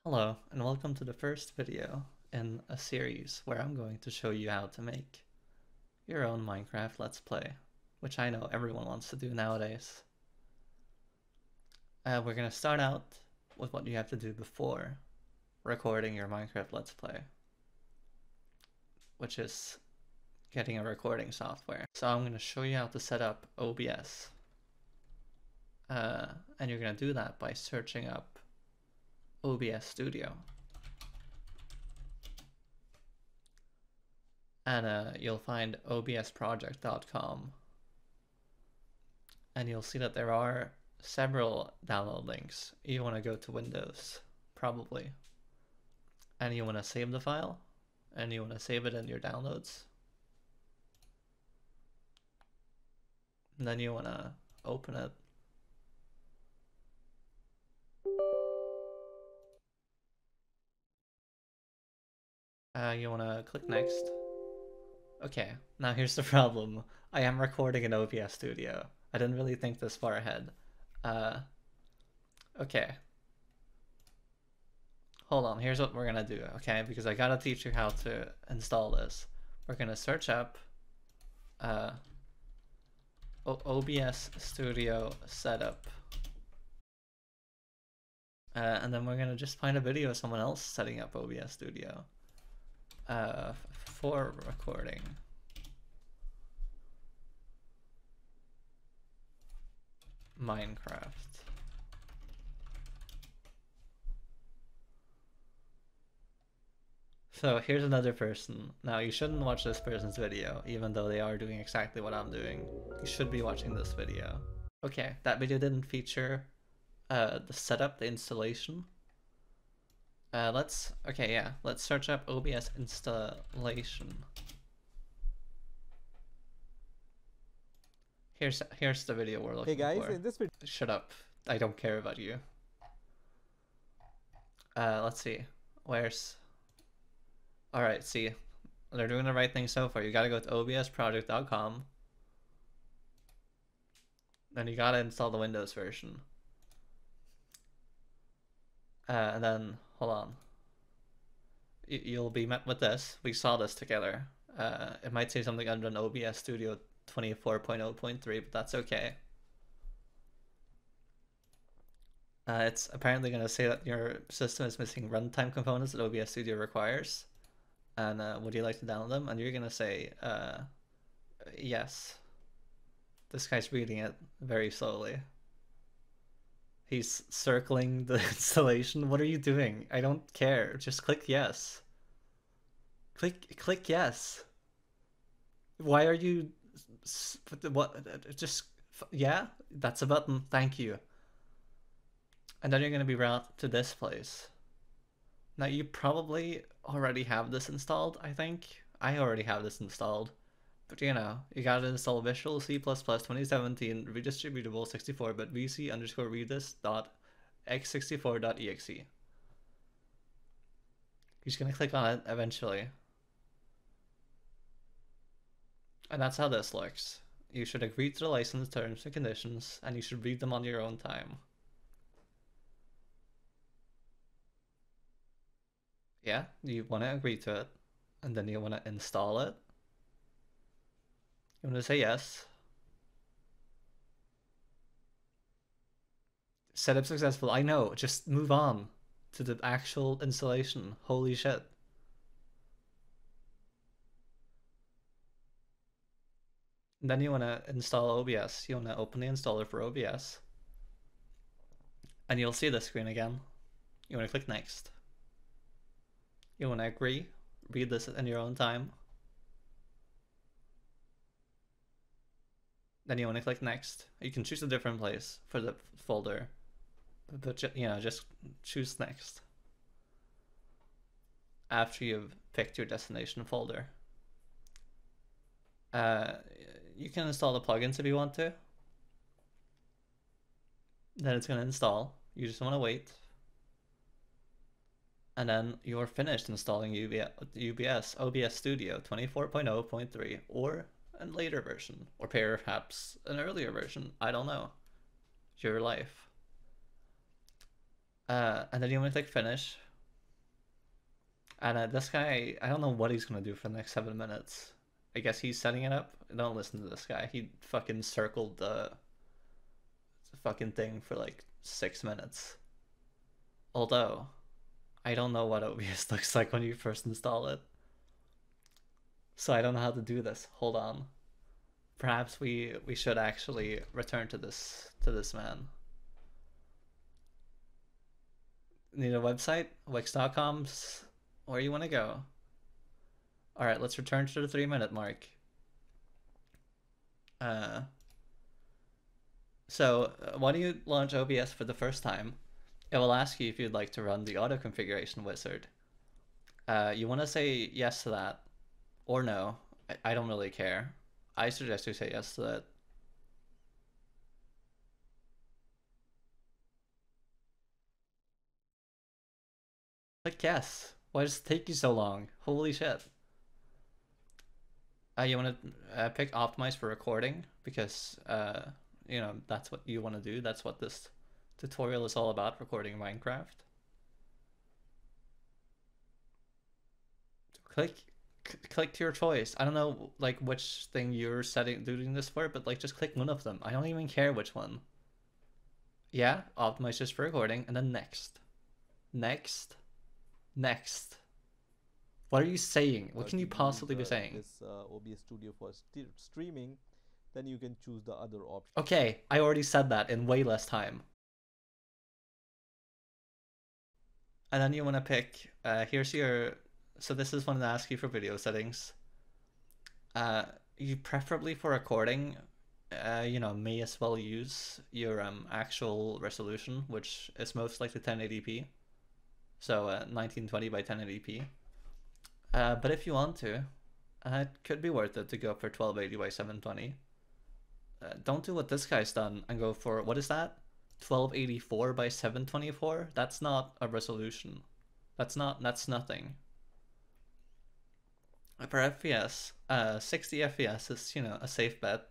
Hello, and welcome to the first video in a series where I'm going to show you how to make your own Minecraft Let's Play, which I know everyone wants to do nowadays. We're going to start out with what you have to do before recording your Minecraft Let's Play, which is getting a recording software. So I'm going to show you how to set up OBS. And you're going to do that by searching up OBS Studio. And you'll find obsproject.com, and you'll see that there are several download links. You want to go to Windows, probably, and you want to save the file, and you want to save it in your downloads, and then you want to open it. You want to click next. Okay, now here's the problem. I am recording in OBS Studio. I didn't really think this far ahead. Okay. Hold on, here's what we're gonna do, okay? Because I gotta teach you how to install this. We're gonna search up OBS Studio setup. And then we're gonna just find a video of someone else setting up OBS Studio for recording. Minecraft. So here's another person. Now you shouldn't watch this person's video, even though they are doing exactly what I'm doing. You should be watching this video. Okay, that video didn't feature the setup, the installation. Let's search up OBS installation. Here's the video we're looking for. Hey guys, in this video. Shut up. I don't care about you. Let's see. Where's... Alright, see. They're doing the right thing so far. You gotta go to obsproject.com. Then you gotta install the Windows version. And then, hold on. You'll be met with this. We saw this together. It might say something under an OBS Studio 24.0.3, but that's okay. It's apparently going to say that your system is missing runtime components that OBS Studio requires. And would you like to download them? And you're going to say, yes. This guy's reading it very slowly. He's circling the installation. What are you doing? I don't care. Just click yes. Click yes. Why are you... What? Just... Yeah? That's a button. Thank you. And then you're going to be routed to this place. Now you probably already have this installed, I think. I already have this installed. But you know, you gotta install Visual C++ 2017 redistributable 64-bit vc_redis.x64.exe. You're just gonna click on it eventually. And that's how this looks. You should agree to the license terms and conditions, and you should read them on your own time. Yeah, you want to agree to it, and then you want to install it. You want to say yes. Setup successful. I know, just move on to the actual installation. Holy shit. And then you want to install OBS. You want to open the installer for OBS. And you'll see this screen again. You want to click next. You want to agree. Read this in your own time. Then you want to click next. You can choose a different place for the folder, but you know, just choose next after you've picked your destination folder. You can install the plugins if you want to. Then it's going to install. You just want to wait. And then you're finished installing OBS Studio 24.0.3 or a later version, or perhaps an earlier version. I don't know. Your life. And then you want to click finish. And this guy, I don't know what he's gonna do for the next 7 minutes. I guess he's setting it up. Don't listen to this guy. He fucking circled the fucking thing for like 6 minutes. Although, I don't know what OBS looks like when you first install it. So I don't know how to do this. Hold on. Perhaps we should actually return to this man. Need a website? Wix.com? Where you want to go? All right, let's return to the 3 minute mark. So when you launch OBS for the first time, it will ask you if you'd like to run the auto configuration wizard. You want to say yes to that, or no. I don't really care. I suggest you say yes to that. Click yes. Why does it take you so long? Holy shit. You want to pick optimize for recording because you know that's what you want to do. That's what this tutorial is all about, recording Minecraft. Click to your choice. I don't know like which thing you're doing this for, but like just click one of them. I don't even care which one. Yeah, optimize just for recording, and then next. Next. Next. What are you saying? What can you possibly be saying? This OBS Studio for streaming, then you can choose the other option. Okay, I already said that in way less time. And then you want to pick, here's your, so this is when they ask you for video settings. You preferably for recording, you know, may as well use your actual resolution, which is most likely 1080p. So 1920 by 1080p. But if you want to, it could be worth it to go for 1280 by 720. Don't do what this guy's done and go for, what is that? 1284 by 724? That's not a resolution. That's nothing. For FPS, 60 FPS is, you know, a safe bet.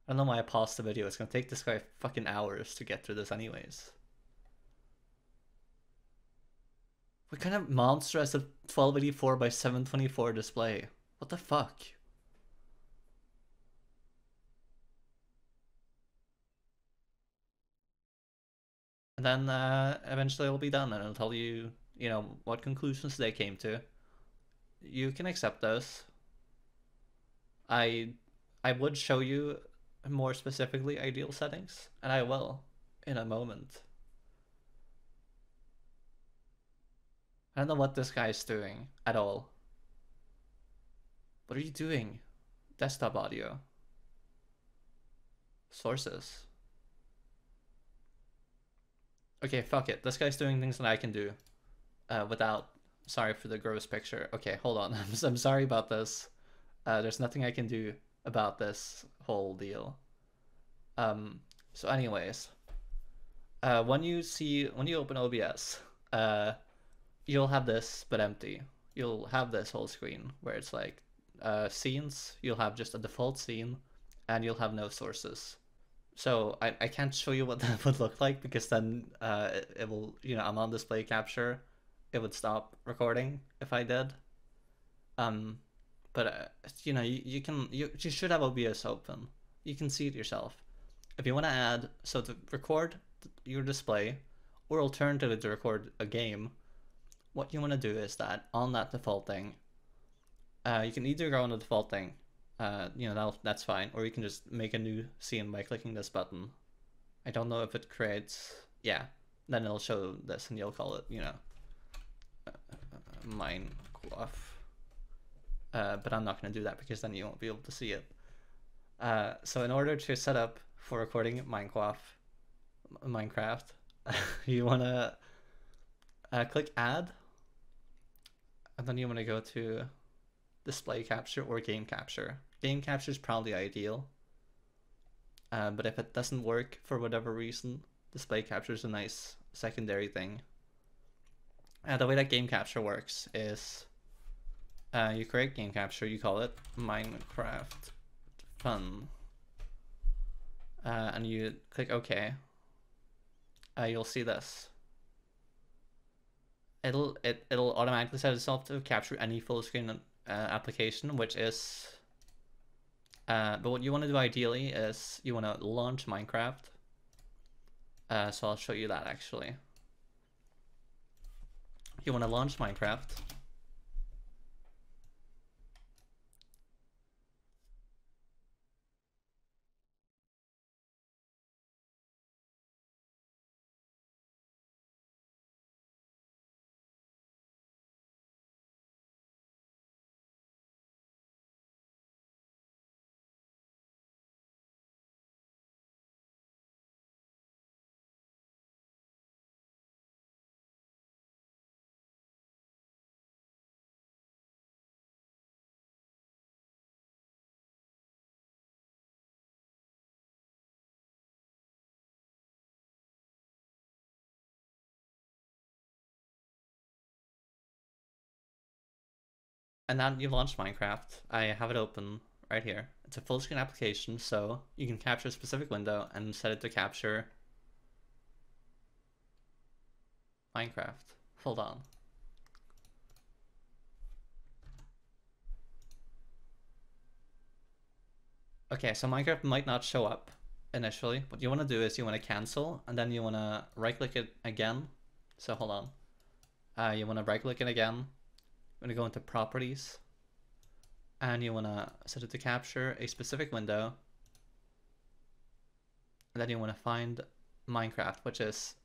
I don't know why I paused the video. It's gonna take this guy fucking hours to get through this anyways. What kind of monster has a 1284 by 724 display? What the fuck? And then eventually it'll be done and it'll tell you, you know, what conclusions they came to. You can accept those. I would show you more specifically ideal settings, and I will in a moment. I don't know what this guy's doing at all. What are you doing? Desktop audio. Sources. Okay, fuck it. This guy's doing things that I can do without... Sorry for the gross picture. Okay, hold on. I'm sorry about this. There's nothing I can do about this whole deal. So anyways, when you open OBS, you'll have this but empty. You'll have this whole screen where it's like scenes. You'll have just a default scene, and you'll have no sources. So I can't show you what that would look like because then it will, you know, I'm on display capture. It would stop recording if I did. But you know, you should have OBS open. You can see it yourself. If you want to add, so to record your display, or alternatively to record a game, what you want to do is that on that default thing, you can either go on the default thing, you know, that's fine, or you can just make a new scene by clicking this button. I don't know if it creates, yeah, then it'll show this and you'll call it, you know, Minecraft. But I'm not going to do that because then you won't be able to see it. So in order to set up for recording Minecraft, you want to click add, and then you want to go to display capture or game capture. Game capture is probably ideal, but if it doesn't work for whatever reason, display capture is a nice secondary thing. The way that game capture works is you create game capture, you call it Minecraft Fun, and you click OK. You'll see this. it'll automatically set itself to capture any full screen application, which is but what you want to do ideally is you want to launch Minecraft. So I'll show you that actually. You want to launch Minecraft. And now you've launched Minecraft. I have it open right here. It's a full screen application, so you can capture a specific window and set it to capture Minecraft. Hold on. Okay, so Minecraft might not show up initially. What you want to do is you want to cancel, and then you want to right click it again. So hold on. You want to right click it again. You want to go into properties, and you want to set it to capture a specific window. And then you want to find Minecraft, which is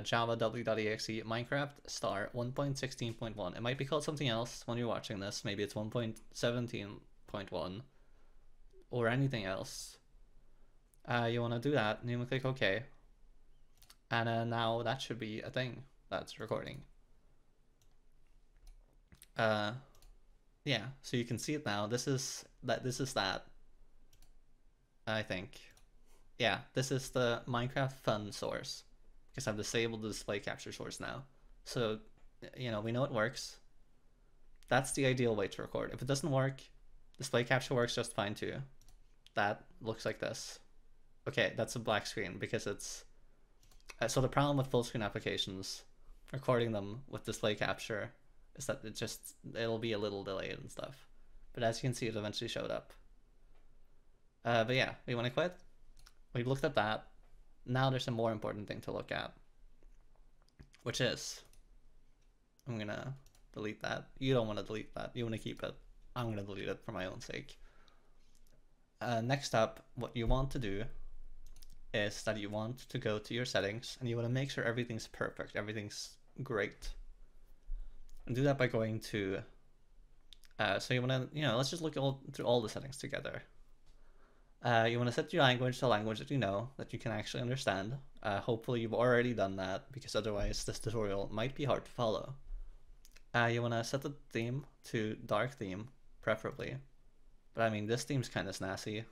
Java w.exe Minecraft star 1.16.1. It might be called something else when you're watching this. Maybe it's 1.17.1 or anything else. You want to do that, and you want to click OK. And now that should be a thing that's recording. Yeah, so you can see it now. This is that. I think. Yeah, this is the Minecraft fun source because I've disabled the display capture source now. So, we know it works. That's the ideal way to record. If it doesn't work, display capture works just fine too. That looks like this. Okay, that's a black screen because it's so the problem with full screen applications, recording them with display capture, is that it'll be a little delayed and stuff. But as you can see, it eventually showed up. But yeah, we want to quit. We've looked at that. Now there's a more important thing to look at, which is, I'm gonna delete that. You don't want to delete that. You want to keep it. I'm gonna delete it for my own sake. Next up, what you want to do is that you want to go to your settings and you want to make sure everything's perfect, everything's great. And do that by going to, so you want to, let's just look through all the settings together. You want to set your language to a language that you know, that you can actually understand. Hopefully you've already done that, because otherwise this tutorial might be hard to follow. You want to set the theme to dark theme, preferably. But I mean, this theme's kind of snazzy.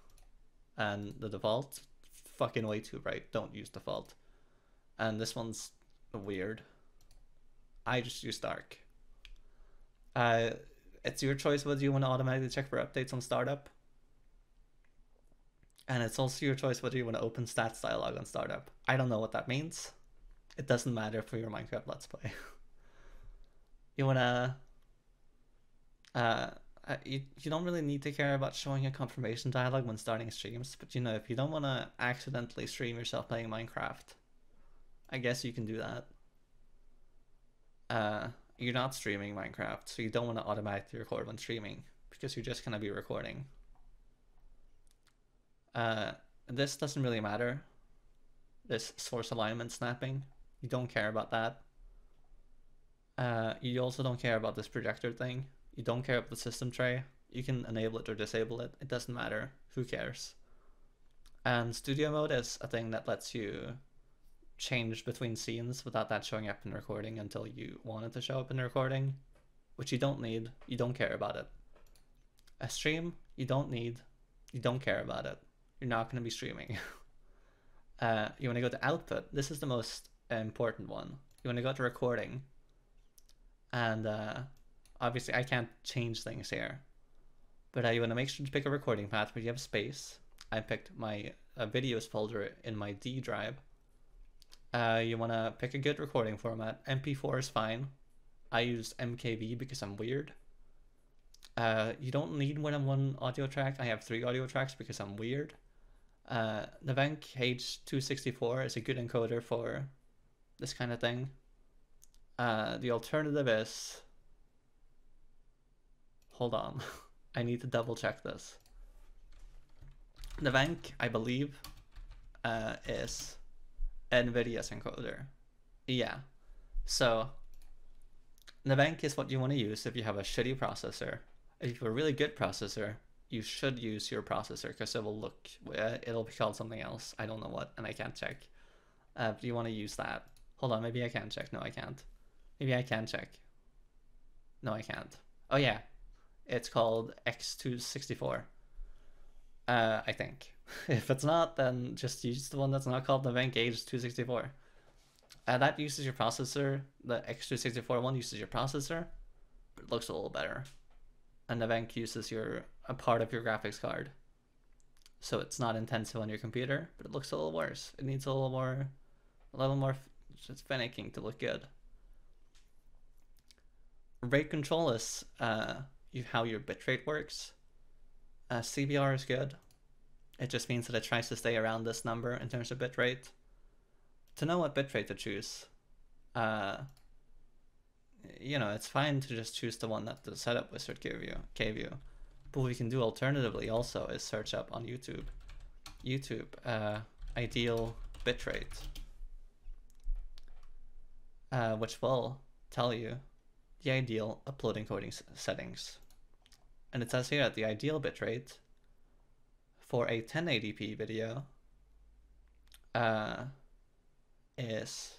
And the default, fucking way too bright. Don't use default. And this one's weird. I just use dark. It's your choice whether you want to automatically check for updates on startup. And it's also your choice whether you want to open stats dialog on startup. I don't know what that means. It doesn't matter for your Minecraft Let's Play. You want to... you don't really need to care about showing a confirmation dialog when starting streams, but if you don't want to accidentally stream yourself playing Minecraft, I guess you can do that. You're not streaming Minecraft, so you don't want to automatically record when streaming, because you're just going to be recording. This doesn't really matter. This source alignment snapping, you don't care about that. You also don't care about this projector thing. You don't care about the system tray. You can enable it or disable it. It doesn't matter. Who cares? And studio mode is a thing that lets you change between scenes without that showing up in recording until you want it to show up in the recording, which you don't need. You don't care about it. A stream, you don't need. You don't care about it. You're not going to be streaming. You want to go to output. This is the most important one. You want to go to recording. And obviously I can't change things here. But you want to make sure to pick a recording path where you have space. I picked my videos folder in my D drive. You want to pick a good recording format. MP4 is fine. I use MKV because I'm weird. You don't need more than one audio track. I have 3 audio tracks because I'm weird. The Venk H264 is a good encoder for this kind of thing. The alternative is... Hold on. I need to double check this. The Venk, I believe, is NVIDIA's encoder. Yeah. So, the Venk is what you want to use if you have a shitty processor. If you have a really good processor, you should use your processor because it will look, it'll be called something else. I don't know what, and I can't check. But you want to use that. Hold on, maybe I can check. No, I can't. Maybe I can check. No, I can't. Oh yeah, it's called X264. I think. If it's not, then just use the one that's not called the Venk H264. That uses your processor. The X264 one uses your processor, but it looks a little better. And the Venk uses a part of your graphics card. So it's not intensive on your computer, but it looks a little worse. It needs a little more just finicking to look good. Rate control is how your bitrate works. CBR is good. It just means that it tries to stay around this number in terms of bitrate. To know what bitrate to choose, you know, it's fine to just choose the one that the setup wizard gave you. But what we can do alternatively also is search up on YouTube. Ideal bitrate, which will tell you the ideal upload encoding settings. And it says here that the ideal bitrate for a 1080p video is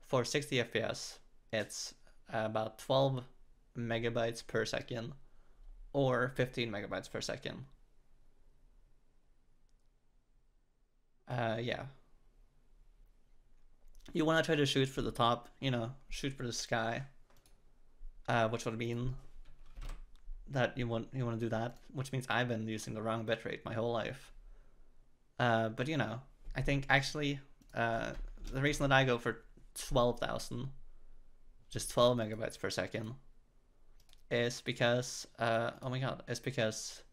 for 60 FPS, it's about 12 megabytes per second or 15 megabytes per second. Yeah. You want to try to shoot for the top, you know, shoot for the sky, which would mean that you want to do that, which means I've been using the wrong bitrate my whole life. But you know, I think actually the reason that I go for 12,000, just 12 megabytes per second, is because oh my god, it's because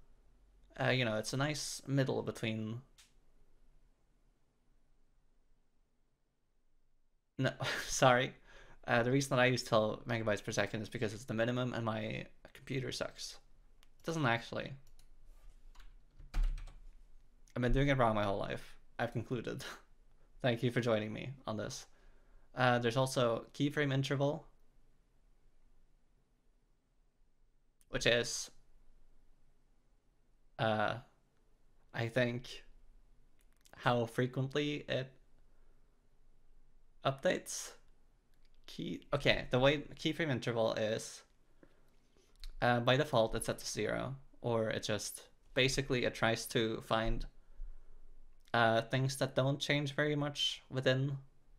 you know, it's a nice middle between. No, sorry. The reason that I use 12 megabytes per second is because it's the minimum and my computer sucks. It doesn't actually. I've been doing it wrong my whole life. I've concluded. Thank you for joining me on this. There's also keyframe interval, which is, I think, how frequently it updates. Okay, the way keyframe interval is, by default it's set to 0, or it just basically it tries to find things that don't change very much within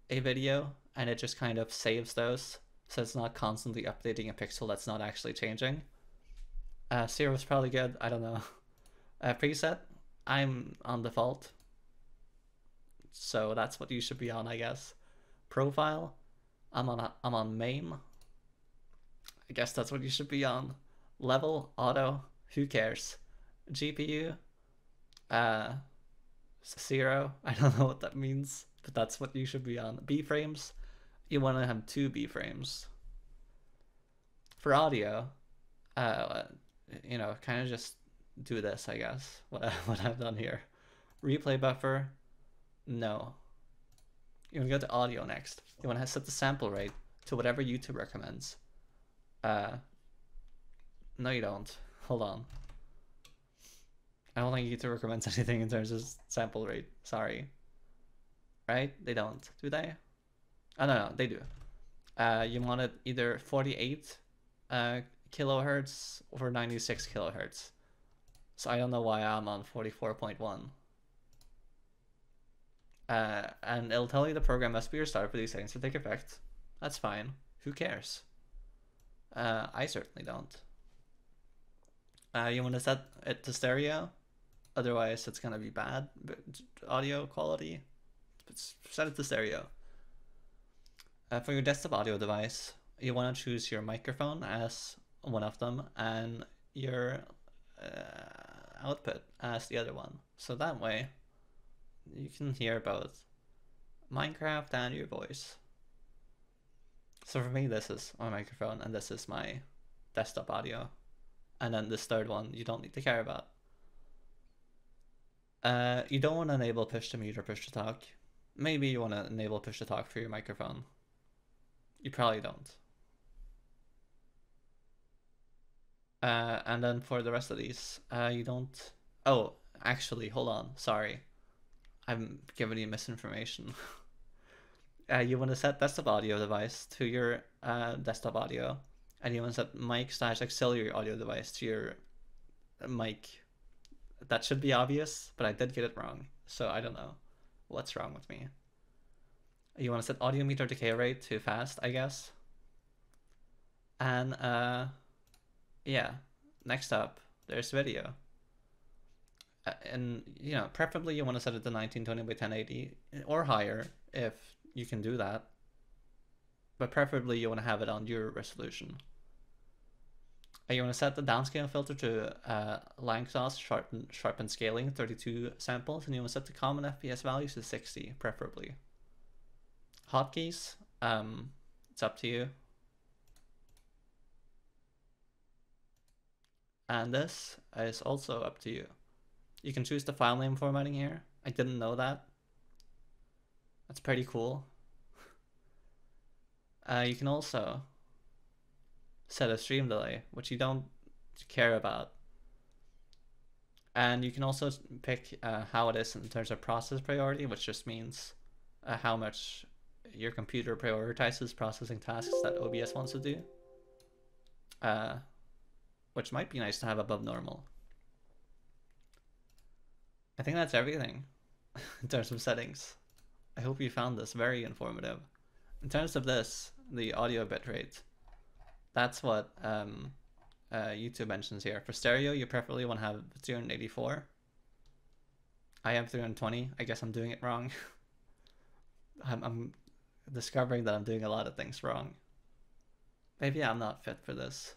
a video, and it just kind of saves those, so it's not constantly updating a pixel that's not actually changing. 0 is probably good. I don't know. Preset, I'm on default, so that's what you should be on, I guess. Profile, I'm on main. I guess that's what you should be on. Level, auto, who cares? GPU, 0. I don't know what that means, but that's what you should be on. B-frames, you want to have 2 B-frames. For audio, you know, kind of just do this, I guess, what I've done here. Replay buffer, no. You want to go to audio next. You want to set the sample rate to whatever YouTube recommends. No, you don't. Hold on. I don't think YouTube recommends anything in terms of sample rate. Sorry. Right? They don't. Do they? Oh, no, they do. You want it either 48 kilohertz or 96 kilohertz. So I don't know why I'm on 44.1. And it'll tell you the program must be restarted for these settings to take effect. That's fine. Who cares? I certainly don't. You want to set it to stereo? Otherwise, it's gonna be bad audio quality. Set it to stereo. For your desktop audio device, you want to choose your microphone as one of them and your output as the other one. So that way, you can hear both Minecraft and your voice. So for me, this is my microphone and this is my desktop audio. And then this third one you don't need to care about. You don't want to enable push to mute or push to talk. Maybe you want to enable push to talk for your microphone. You probably don't. And then for the rest of these, you don't... Oh, actually, hold on. Sorry. I'm giving you misinformation. You want to set desktop audio device to your desktop audio. And you want to set mic/auxiliary audio device to your mic. That should be obvious, but I did get it wrong. So I don't know what's wrong with me. You want to set audio meter decay rate to fast, I guess. And yeah, next up, there's video. And you know, preferably you want to set it to 1920 by 1080 or higher if you can do that. But preferably you want to have it on your resolution. You want to set the downscale filter to Langsos sharpen scaling 32 samples, and you want to set the common FPS values to 60 preferably. Hotkeys, it's up to you. And this is also up to you. You can choose the file name formatting here. I didn't know that. That's pretty cool. You can also set a stream delay, which you don't care about. And you can also pick how it is in terms of process priority, which just means how much your computer prioritizes processing tasks that OBS wants to do. Which might be nice to have above normal. I think that's everything in terms of settings. I hope you found this very informative. In terms of this, the audio bitrate, that's what YouTube mentions here. For stereo, you preferably want to have 384. I have 320. I guess I'm doing it wrong. I'm discovering that I'm doing a lot of things wrong. Maybe I'm not fit for this.